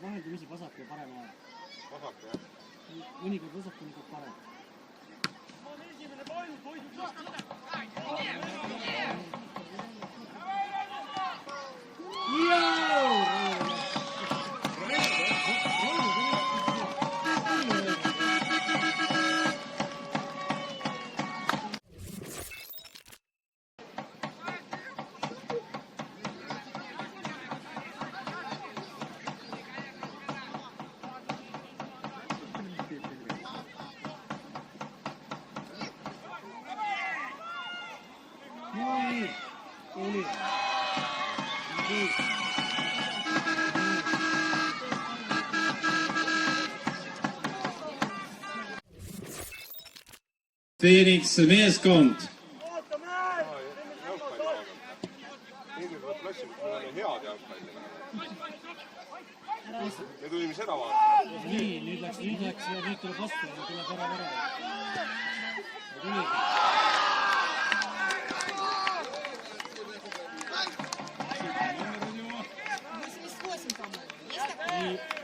Vaheldumisi vasak ja parem aeg. Vasak, jah? Mõnikord vasak, mõnikord parem. Esimene pall, poisid Phoenix meeskond. Me tulime seda vaatama. Nii, nüüd läks ja nüüd tuleb vastu ja tuleb ära.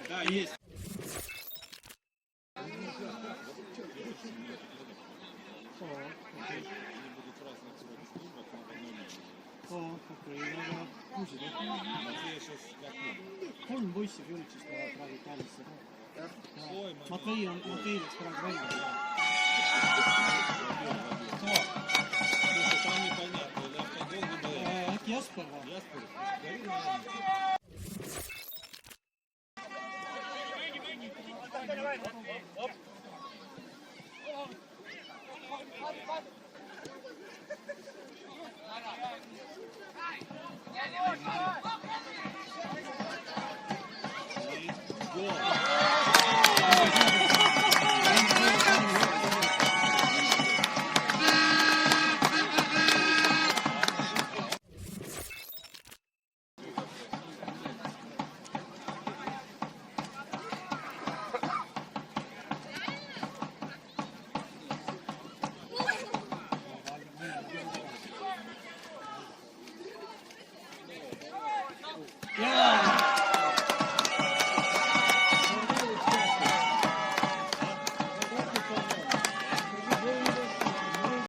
Да, есть. Kolm poissi Phoenixist lähevad praegu Tallinnasse. Matvei läks praegu välja. Äkki Jasper või? Jasper.